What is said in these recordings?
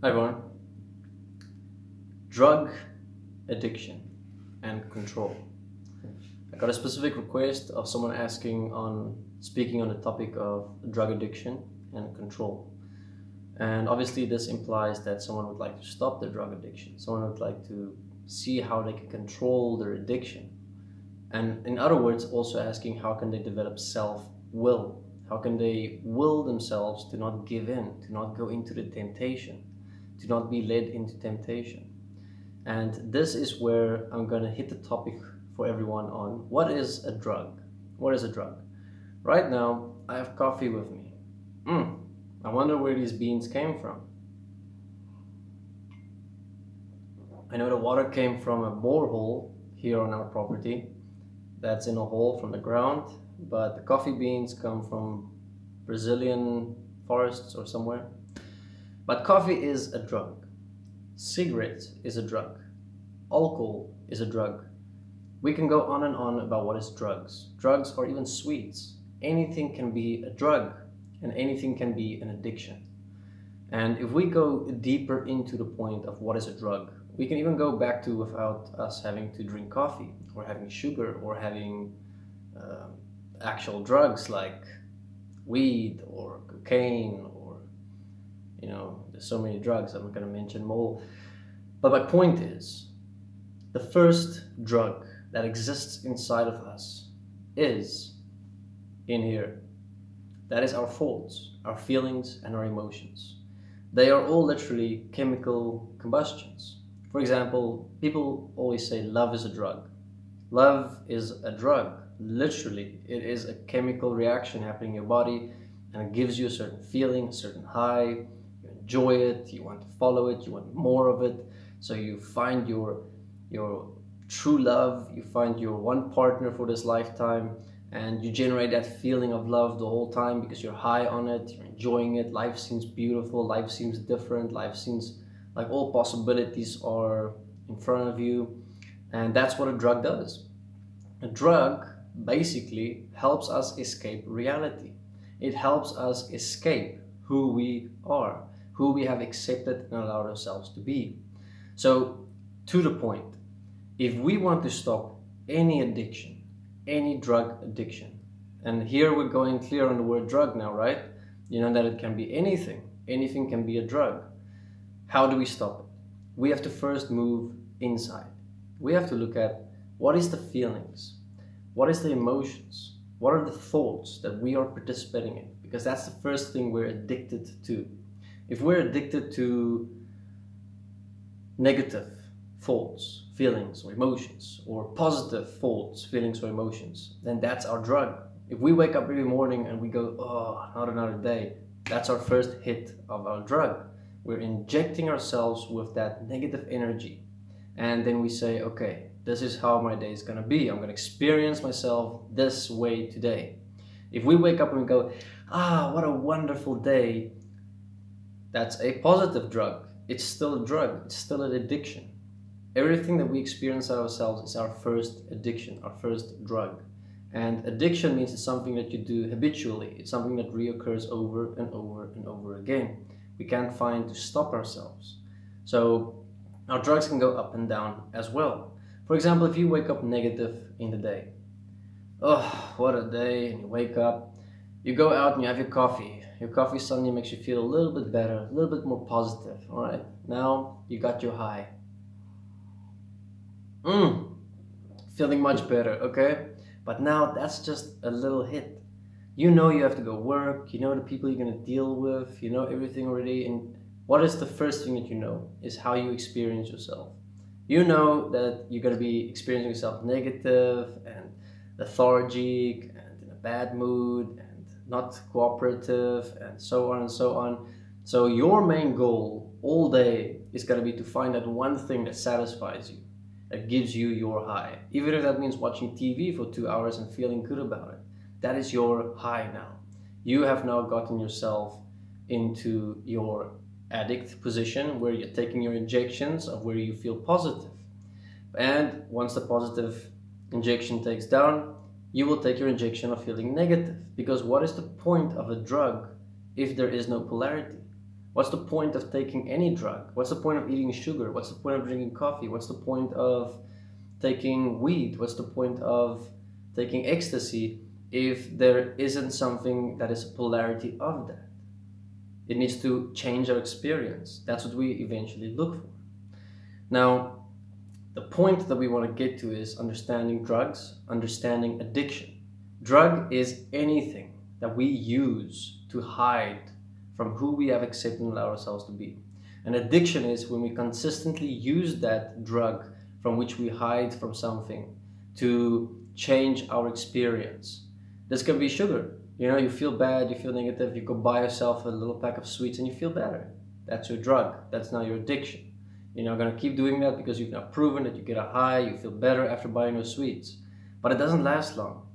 Hi everyone. Drug addiction and control. I got a specific request of someone speaking on the topic of drug addiction and control. And obviously this implies that someone would like to stop their drug addiction. Someone would like to see how they can control their addiction. And in other words, also asking how can they develop self-will? How can they will themselves to not give in, to not go into the temptation, to not be led into temptation? And this is where I'm going to hit the topic for everyone on what is a drug? What is a drug? Right now, I have coffee with me. I wonder where these beans came from. I know the water came from a borehole here on our property that's in a hole from the ground, but the coffee beans come from Brazilian forests or somewhere. But coffee is a drug. Cigarettes is a drug. Alcohol is a drug. We can go on and on about what is drugs. Drugs or even sweets. Anything can be a drug and anything can be an addiction. And if we go deeper into the point of what is a drug, we can even go back to without us having to drink coffee or having sugar or having actual drugs like weed or cocaine or, there's so many drugs, I'm not going to mention them all. But my point is, the first drug that exists inside of us is in here. That is our thoughts, our feelings, and our emotions. They are all literally chemical combustions. For example, people always say love is a drug. Love is a drug. Literally, it is a chemical reaction happening in your body and it gives you a certain feeling, a certain high. You enjoy it, you want to follow it, you want more of it. So you find your true love, you find your one partner for this lifetime, and you generate that feeling of love the whole time because you're high on it, you're enjoying it, life seems beautiful, life seems different, life seems like all possibilities are in front of you. And that's what a drug does. A drug basically helps us escape reality. It helps us escape who we are, who we have accepted and allowed ourselves to be. So, to the point, if we want to stop any addiction, any drug addiction, and here we're going clear on the word drug now, right? You know that it can be anything. Anything can be a drug. How do we stop it? We have to first move inside. We have to look at what is the feelings, what is the emotions, what are the thoughts that we are participating in, because that's the first thing we're addicted to. If we're addicted to negative thoughts, feelings, or emotions, or positive thoughts, feelings, or emotions, then that's our drug. If we wake up every morning and we go, oh, not another day, that's our first hit of our drug. We're injecting ourselves with that negative energy. And then we say, okay, this is how my day is going to be. I'm going to experience myself this way today. If we wake up and we go, what a wonderful day, that's a positive drug. It's still a drug. It's still an addiction. Everything that we experience ourselves is our first addiction, our first drug. And addiction means it's something that you do habitually. It's something that reoccurs over and over and over again. We can't find to stop ourselves. So our drugs can go up and down as well. For example, if you wake up negative in the day, oh, what a day, and you wake up, you go out and you have your coffee. Your coffee suddenly makes you feel a little bit better, a little bit more positive, all right? Now you got your high. Feeling much better, okay? But now that's just a little hit. You know you have to go work, you know the people you're gonna deal with, you know everything already, and what is the first thing that you know is how you experience yourself. You know that you're gonna be experiencing yourself negative and lethargic and in a bad mood and not cooperative and so on and so on. So your main goal all day is gonna be to find that one thing that satisfies you, that gives you your high. Even if that means watching TV for 2 hours and feeling good about it. That is your high now. You have now gotten yourself into your addict position where you're taking your injections of where you feel positive. And once the positive injection takes down, you will take your injection of feeling negative. Because what is the point of a drug if there is no polarity? What's the point of taking any drug? What's the point of eating sugar? What's the point of drinking coffee? What's the point of taking weed? What's the point of taking ecstasy if there isn't something that is a polarity of that? It needs to change our experience. That's what we eventually look for. Now, the point that we want to get to is understanding drugs, understanding addiction. Drug is anything that we use to hide from who we have accepted and allowed ourselves to be. And addiction is when we consistently use that drug from which we hide from something to change our experience. This can be sugar. You feel bad, you feel negative, you go buy yourself a little pack of sweets and you feel better. That's your drug. That's now your addiction. You're not going to keep doing that because you've now proven that you get a high, you feel better after buying those sweets. But it doesn't last long.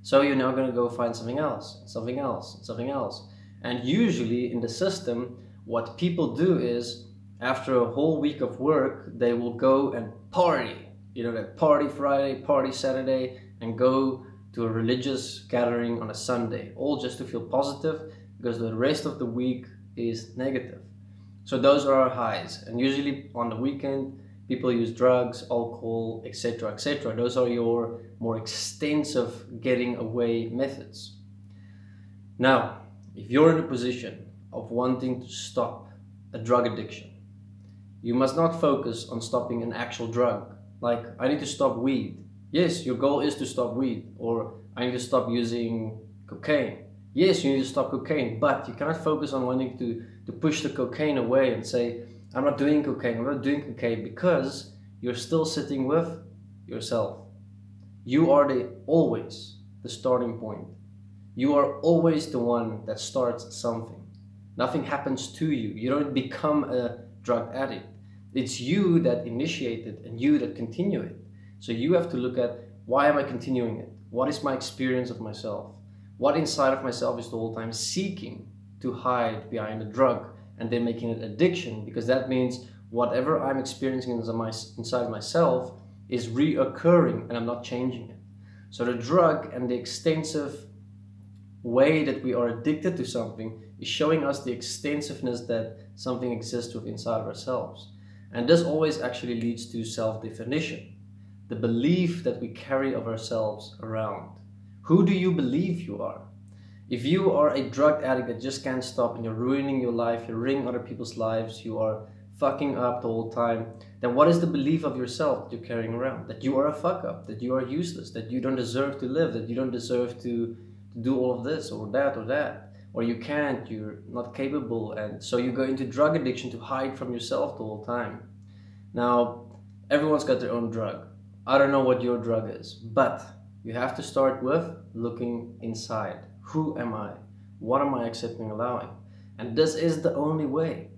So you're now going to go find something else, something else, something else. And usually in the system, what people do is after a whole week of work, they will go and party. That party Friday, party Saturday, and go to a religious gathering on a Sunday, all just to feel positive because the rest of the week is negative. So those are our highs, and usually on the weekend people use drugs, alcohol, etc., etc. Those are your more extensive getting away methods. Now, if you're in a position of wanting to stop a drug addiction, you must not focus on stopping an actual drug. Like, I need to stop weed. Yes, your goal is to stop weed, or I need to stop using cocaine. Yes, you need to stop cocaine, but you cannot focus on wanting to push the cocaine away and say, I'm not doing cocaine, because you're still sitting with yourself. You are always the starting point. You are always the one that starts something. Nothing happens to you. You don't become a drug addict. It's you that initiate it and you that continue it. So you have to look at, why am I continuing it? What is my experience of myself? What inside of myself is the whole time seeking to hide behind a drug and then making it addiction? Because that means whatever I'm experiencing inside myself is reoccurring and I'm not changing it. So the drug and the extensive way that we are addicted to something is showing us the extensiveness that something exists within inside of ourselves. And this always actually leads to self-definition. The belief that we carry of ourselves around. Who do you believe you are? If you are a drug addict that just can't stop and you're ruining your life, you're ruining other people's lives, you are fucking up the whole time, then what is the belief of yourself that you're carrying around? That you are a fuck up, that you are useless, that you don't deserve to live, that you don't deserve to do all of this or that, or you can't, you're not capable, and so you go into drug addiction to hide from yourself the whole time. Now, everyone's got their own drug. I don't know what your drug is, but you have to start with looking inside. Who am I? What am I accepting and allowing? And this is the only way.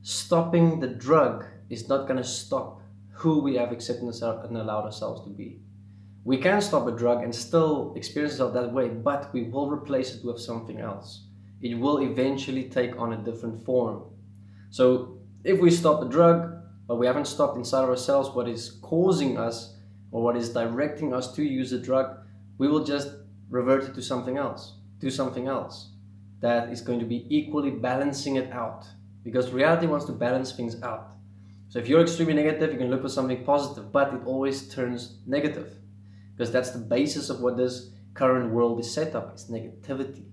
Stopping the drug is not going to stop who we have accepted and allowed ourselves to be. We can stop a drug and still experience ourselves that way, but we will replace it with something else. It will eventually take on a different form. So if we stop the drug, but we haven't stopped inside of ourselves what is causing us or what is directing us to use the drug, we will just revert it to something else. Do something else that is going to be equally balancing it out, because reality wants to balance things out. So if you're extremely negative, you can look for something positive, but it always turns negative, because that's the basis of what this current world is set up. It's negativity.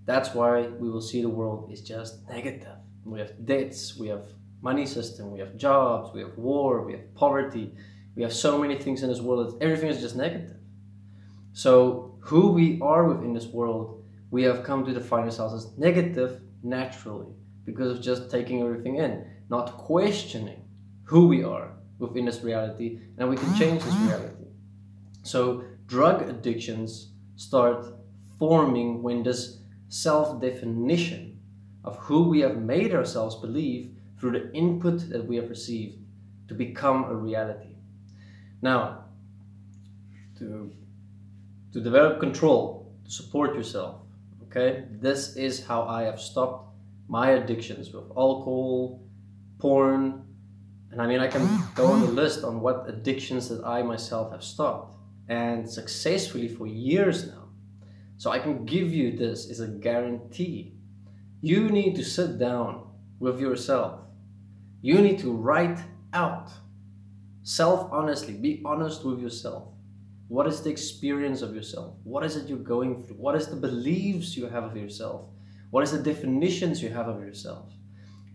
That's why we will see the world is just negative. We have debts, we have money system, we have jobs, we have war, we have poverty, we have so many things in this world that everything is just negative. So who we are within this world, we have come to define ourselves as negative naturally, because of just taking everything in, not questioning who we are within this reality, and we can change this reality. So drug addictions start forming when this self-definition of who we have made ourselves believe through the input that we have received to become a reality. Now, to develop control, to support yourself, okay? This is how I have stopped my addictions with alcohol, porn, and I mean, I can go on the list on what addictions that I myself have stopped, and successfully for years now. So I can give you this as a guarantee. You need to sit down with yourself. You need to write out, self-honestly, be honest with yourself. What is the experience of yourself? What is it you're going through? What is the beliefs you have of yourself? What is the definitions you have of yourself?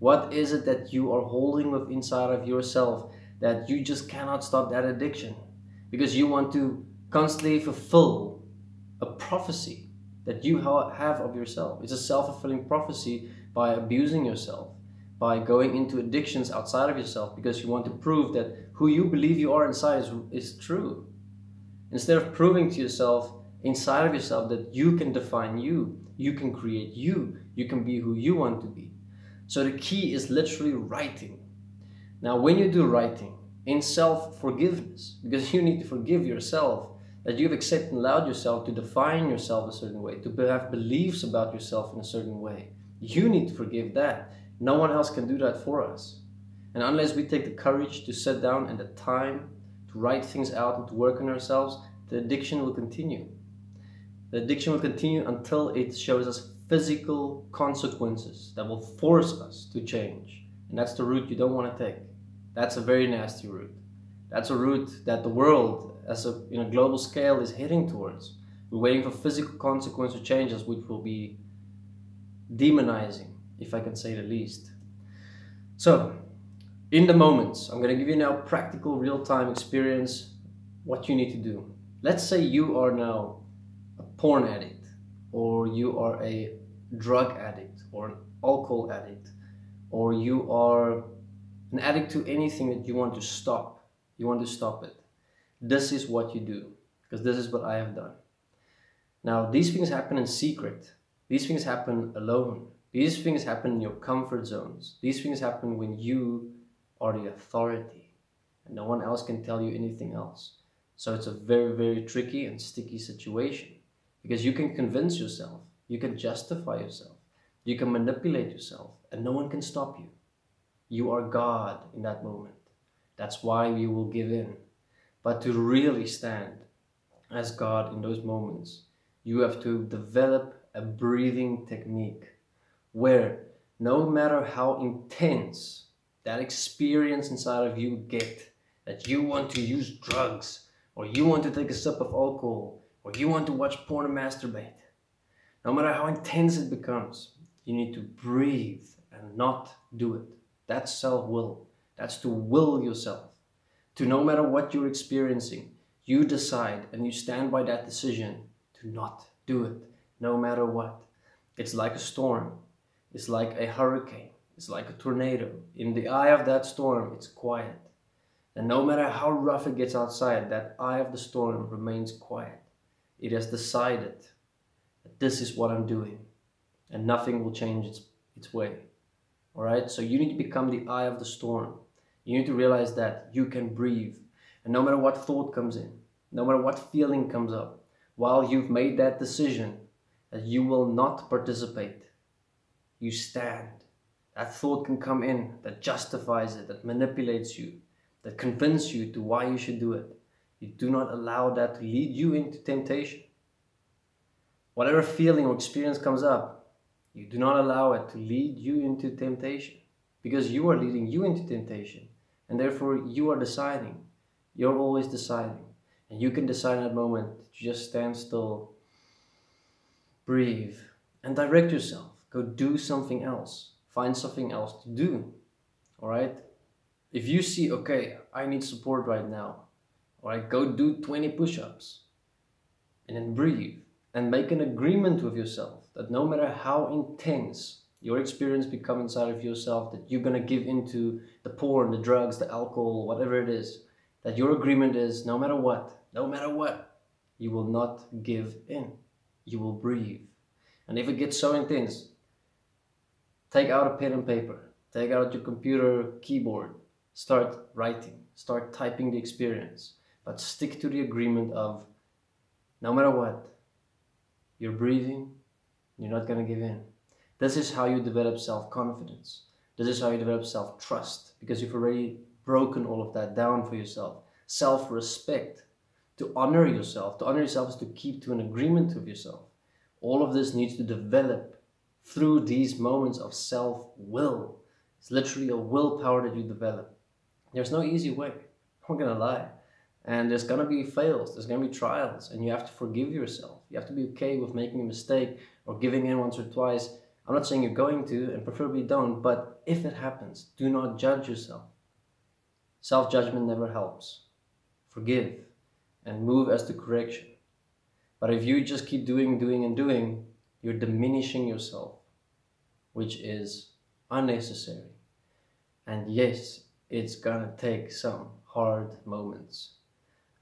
What is it that you are holding with inside of yourself that you just cannot stop that addiction? Because you want to constantly fulfill a prophecy that you have of yourself. It's a self-fulfilling prophecy by abusing yourself, by going into addictions outside of yourself, because you want to prove that who you believe you are inside is true. Instead of proving to yourself inside of yourself that you can define you, you can create you can be who you want to be. So the key is literally writing. Now, when you do writing in self-forgiveness, because you need to forgive yourself, that you've accepted and allowed yourself to define yourself a certain way, to have beliefs about yourself in a certain way. You need to forgive that. No one else can do that for us. And unless we take the courage to sit down and the time to write things out and to work on ourselves, the addiction will continue. The addiction will continue until it shows us physical consequences that will force us to change. And that's the route you don't want to take. That's a very nasty route. That's a route that the world, as a global scale, is heading towards. We're waiting for physical consequential changes, which will be demonizing, if I can say the least. So, in the moments, I'm going to give you now practical, real-time experience, what you need to do. Let's say you are now a porn addict, or you are a drug addict, or an alcohol addict, or you are an addict to anything that you want to stop. You want to stop it. This is what you do, because this is what I have done. Now, these things happen in secret. These things happen alone. These things happen in your comfort zones. These things happen when you are the authority, and no one else can tell you anything else. So it's a very, very tricky and sticky situation, because you can convince yourself, you can justify yourself, you can manipulate yourself, and no one can stop you. You are God in that moment. That's why you will give in. But to really stand as God in those moments, you have to develop a breathing technique where no matter how intense that experience inside of you get, that you want to use drugs, or you want to take a sip of alcohol, or you want to watch porn and masturbate, no matter how intense it becomes, you need to breathe and not do it. That's self-will. That's to will yourself. To no matter what you're experiencing, you decide and you stand by that decision to not do it, no matter what. It's like a storm. It's like a hurricane. It's like a tornado. In the eye of that storm, it's quiet. And no matter how rough it gets outside, that eye of the storm remains quiet. It has decided that this is what I'm doing, and nothing will change its way. All right? So you need to become the eye of the storm. You need to realize that you can breathe. And no matter what thought comes in, no matter what feeling comes up, while you've made that decision that you will not participate, you stand. That thought can come in that justifies it, that manipulates you, that convinces you to why you should do it. You do not allow that to lead you into temptation. Whatever feeling or experience comes up, you do not allow it to lead you into temptation, because you are leading you into temptation, and therefore you are deciding. You're always deciding, and you can decide in that moment to just stand still, breathe, and direct yourself. Go do something else. Find something else to do. All right? If you see, okay, I need support right now, all right, go do 20 push-ups, and then breathe, and make an agreement with yourself that no matter how intense your experience becomes inside of yourself, that you're going to give into the porn, the drugs, the alcohol, whatever it is, that your agreement is no matter what, you will not give in. You will breathe. And if it gets so intense, take out a pen and paper, take out your computer keyboard, start writing, start typing the experience, but stick to the agreement of no matter what, you're breathing, you're not going to give in. This is how you develop self-confidence. This is how you develop self-trust, because you've already broken all of that down for yourself. Self-respect, to honor yourself. To honor yourself is to keep to an agreement with yourself. All of this needs to develop through these moments of self-will. It's literally a willpower that you develop. There's no easy way, I'm not gonna lie. And there's gonna be fails, there's gonna be trials, and you have to forgive yourself. You have to be okay with making a mistake or giving in once or twice. I'm not saying you're going to, and preferably don't, but if it happens, do not judge yourself. Self-judgment never helps. Forgive and move as to correction. But if you just keep doing, and doing, you're diminishing yourself, which is unnecessary. And yes, it's gonna take some hard moments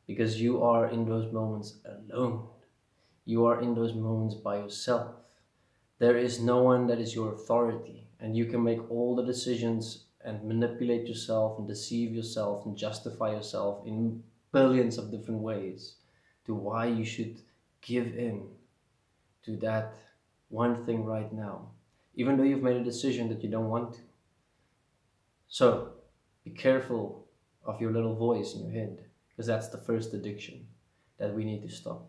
because you are in those moments alone. You are in those moments by yourself. There is no one that is your authority, and you can make all the decisions and manipulate yourself and deceive yourself and justify yourself in billions of different ways to why you should give in to that one thing right now, even though you've made a decision that you don't want to. So be careful of your little voice in your head, because that's the first addiction that we need to stop.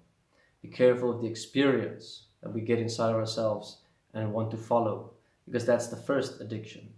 Be careful of the experience that we get inside ourselves and want to follow, because that's the first addiction.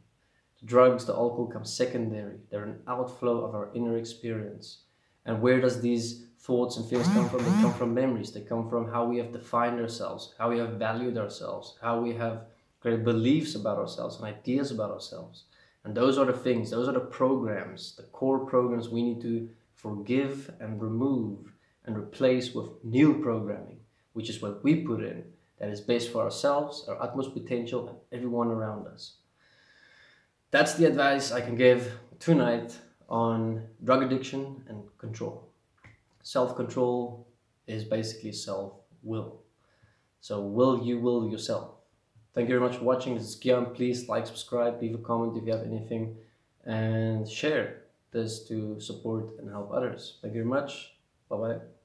The drugs, the alcohol come secondary. They're an outflow of our inner experience. And where does these thoughts and feelings come from? They come from memories. They come from how we have defined ourselves, how we have valued ourselves, how we have created beliefs about ourselves and ideas about ourselves. And those are the things, those are the programs, the core programs we need to forgive and remove and replace with new programming, which is what we put in, that is based for ourselves, our utmost potential, and everyone around us. That's the advice I can give tonight on drug addiction and control. Self-control is basically self-will. So will yourself. Thank you very much for watching. This is Kian. Please like, subscribe, leave a comment if you have anything, and share this to support and help others. Thank you very much. Bye-bye.